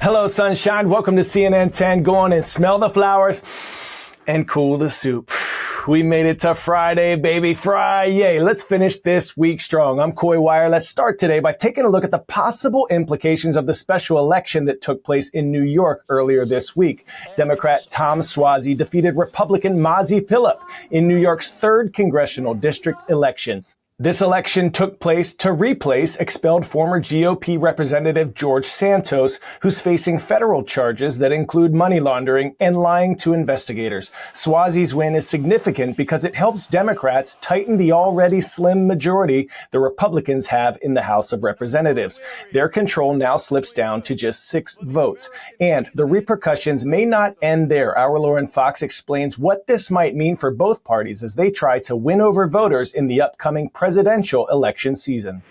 Hello, sunshine. Welcome to CNN 10. Go on and smell the flowers and cool the soup. We made it to Friday, baby. Friday. Let's finish this week strong. I'm Coy Wire. Let's start today by taking a look at the possible implications of the special election that took place in New York earlier this week. Democrat Tom Suozzi defeated Republican Mazi Pilip in New York's 3rd congressional district election. This election took place to replace expelled former GOP Representative George Santos, who's facing federal charges that include money laundering and lying to investigators. Suozzi's win is significant because it helps Democrats tighten the already slim majority the Republicans have in the House of Representatives. Their control now slips down to just 6 votes. And the repercussions may not end there. Our Lauren Fox explains what this might mean for both parties as they try to win over voters in the upcoming presidential election season.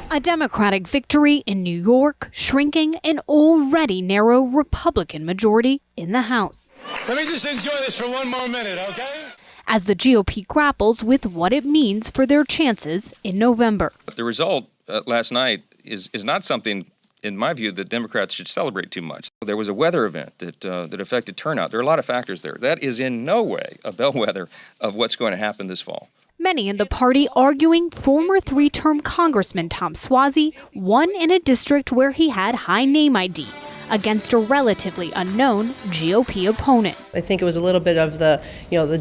A Democratic victory in New York, shrinking an already narrow Republican majority in the House. Let me just enjoy this for one more minute, okay? As the GOP grapples with what it means for their chances in November. The result last night is not something, in my view, that Democrats should celebrate too much. There was a weather event that affected turnout. There are a lot of factors there. That is in no way a bellwether of what's going to happen this fall. Many in the party arguing former 3-term Congressman Tom Suozzi won in a district where he had high name ID against a relatively unknown GOP opponent. I think it was a little bit of the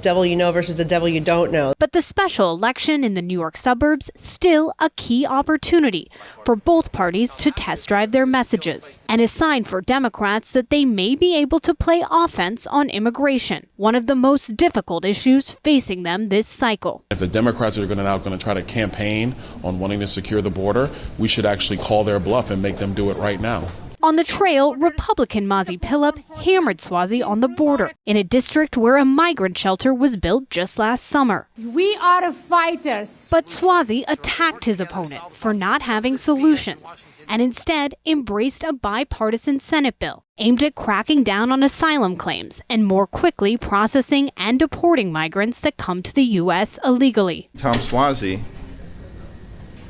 devil you know versus the devil you don't know. But the special election in the New York suburbs still a key opportunity for both parties to test drive their messages, and a sign for Democrats that they may be able to play offense on immigration, one of the most difficult issues facing them this cycle. If the Democrats are now going to try to campaign on wanting to secure the border, we should actually call their bluff and make them do it right now. On the trail, Republican Mazi Pilip hammered Suozzi on the border in a district where a migrant shelter was built just last summer. We are fighters. But Suozzi attacked his opponent for not having solutions and instead embraced a bipartisan Senate bill aimed at cracking down on asylum claims and more quickly processing and deporting migrants that come to the U.S. illegally. Tom Suozzi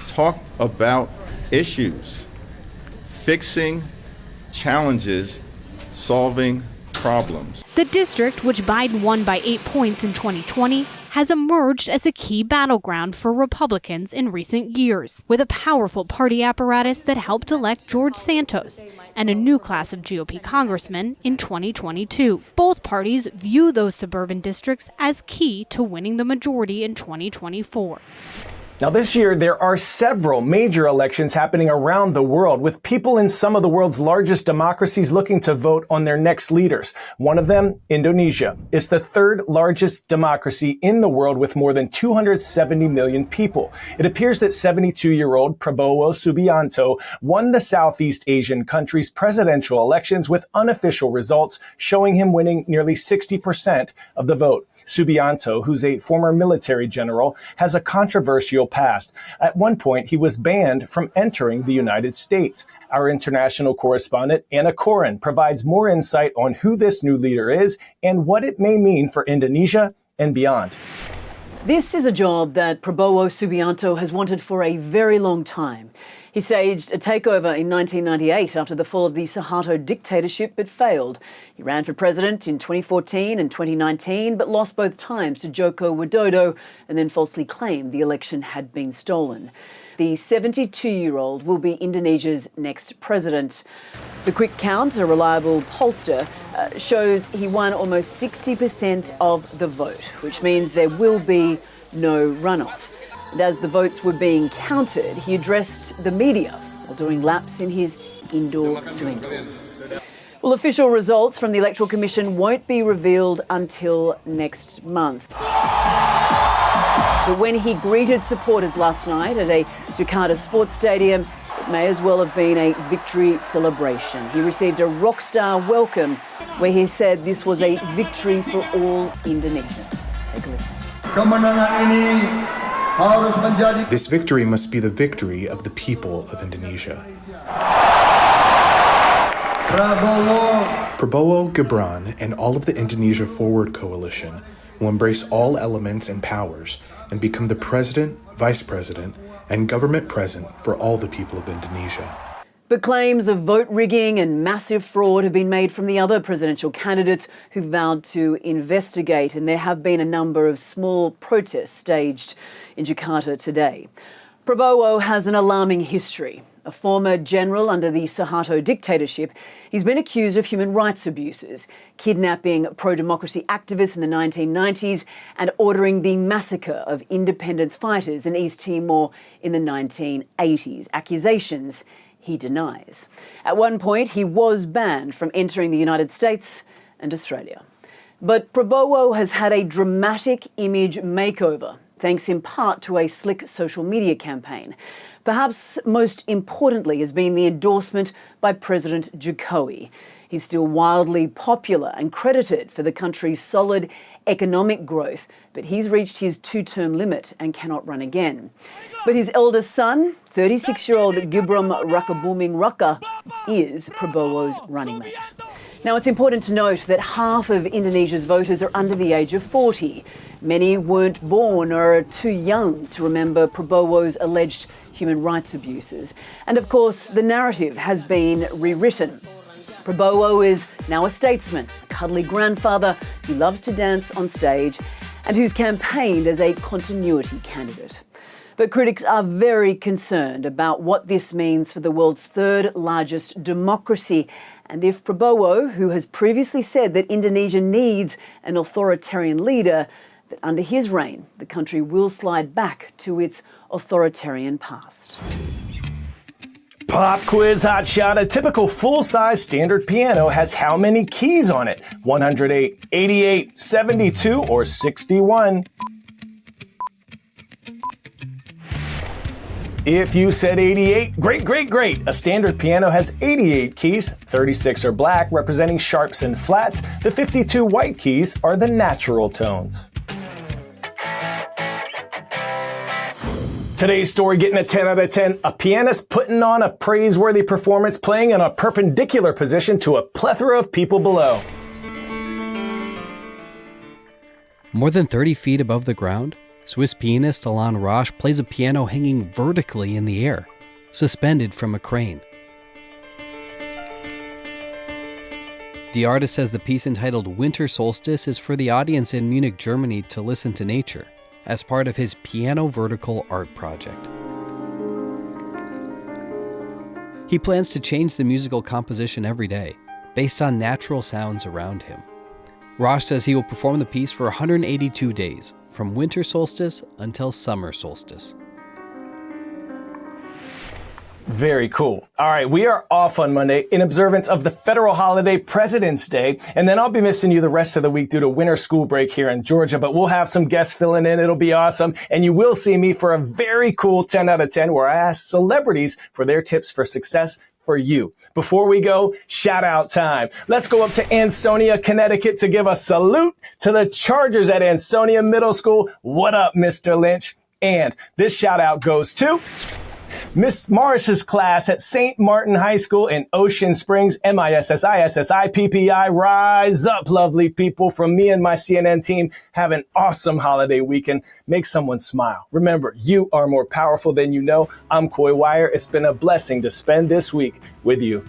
talked about issues, fixing challenges, solving problems. The district, which Biden won by 8 points in 2020, has emerged as a key battleground for Republicans in recent years, with a powerful party apparatus that helped elect George Santos and a new class of GOP congressmen in 2022. Both parties view those suburban districts as key to winning the majority in 2024. Now, this year, there are several major elections happening around the world, with people in some of the world's largest democracies looking to vote on their next leaders. One of them, Indonesia, is the 3rd largest democracy in the world with more than 270 million people. It appears that 72-year-old Prabowo Subianto won the Southeast Asian country's presidential elections with unofficial results showing him winning nearly 60% of the vote. Subianto, who's a former military general, has a controversial past. At one point, he was banned from entering the United States. Our international correspondent, Anna Koren, provides more insight on who this new leader is and what it may mean for Indonesia and beyond. This is a job that Prabowo Subianto has wanted for a very long time. He staged a takeover in 1998 after the fall of the Suharto dictatorship, but failed. He ran for president in 2014 and 2019, but lost both times to Joko Widodo and then falsely claimed the election had been stolen. The 72-year-old will be Indonesia's next president. The quick count, a reliable pollster, shows he won almost 60% of the vote, which means there will be no runoff. And as the votes were being counted, he addressed the media while doing laps in his indoor swimming pool. Well, official results from the Electoral Commission won't be revealed until next month. But when he greeted supporters last night at a Jakarta sports stadium, it may as well have been a victory celebration. He received a rock star welcome where he said this was a victory for all Indonesians. Take a listen. This victory must be the victory of the people of Indonesia. Prabowo Gibran and all of the Indonesia Forward coalition will embrace all elements and powers and become the president, vice president, and government present for all the people of Indonesia. But claims of vote rigging and massive fraud have been made from the other presidential candidates who vowed to investigate, and there have been a number of small protests staged in Jakarta today. Prabowo has an alarming history. A former general under the Suharto dictatorship, he's been accused of human rights abuses, kidnapping pro-democracy activists in the 1990s and ordering the massacre of independence fighters in East Timor in the 1980s. Accusations he denies. At one point, he was banned from entering the United States and Australia. But Prabowo has had a dramatic image makeover, thanks in part to a slick social media campaign. Perhaps most importantly has been the endorsement by President Jokowi. He's still wildly popular and credited for the country's solid economic growth, but he's reached his two-term limit and cannot run again. But his eldest son, 36-year-old Gibran Rakabuming Raka, is Prabowo's running mate. Now, it's important to note that half of Indonesia's voters are under the age of 40. Many weren't born or are too young to remember Prabowo's alleged human rights abuses. And of course, the narrative has been rewritten. Prabowo is now a statesman, a cuddly grandfather who loves to dance on stage and who's campaigned as a continuity candidate. But critics are very concerned about what this means for the world's third largest democracy, and if Prabowo, who has previously said that Indonesia needs an authoritarian leader, that under his reign, the country will slide back to its authoritarian past. Pop quiz hot shot. A typical full-size standard piano has how many keys on it? 108, 88, 72, or 61? If you said 88, great, great, great. A standard piano has 88 keys. 36 are black, representing sharps and flats. The 52 white keys are the natural tones. Today's story getting a 10 out of 10. A pianist putting on a praiseworthy performance, playing in a perpendicular position to a plethora of people below. More than 30 feet above the ground, Swiss pianist Alain Roche plays a piano hanging vertically in the air, suspended from a crane. The artist says the piece entitled Winter Solstice is for the audience in Munich, Germany to listen to nature, as part of his piano vertical art project. He plans to change the musical composition every day, based on natural sounds around him. Roche says he will perform the piece for 182 days, from winter solstice until summer solstice. Very cool. All right, we are off on Monday in observance of the federal holiday President's Day, and then I'll be missing you the rest of the week due to winter school break here in Georgia, but we'll have some guests filling in. It'll be awesome, and you will see me for a very cool 10 out of 10 where I ask celebrities for their tips for success for you. Before we go, shout out time. Let's go up to Ansonia, Connecticut to give a salute to the Chargers at Ansonia Middle School. What up, Mr. Lynch? And this shout out goes to Miss Morris's class at St. Martin High School in Ocean Springs, MISSISSIPPI. Rise up, lovely people. From me and my CNN team, have an awesome holiday weekend. Make someone smile. Remember, you are more powerful than you know. I'm Coy Wire. It's been a blessing to spend this week with you.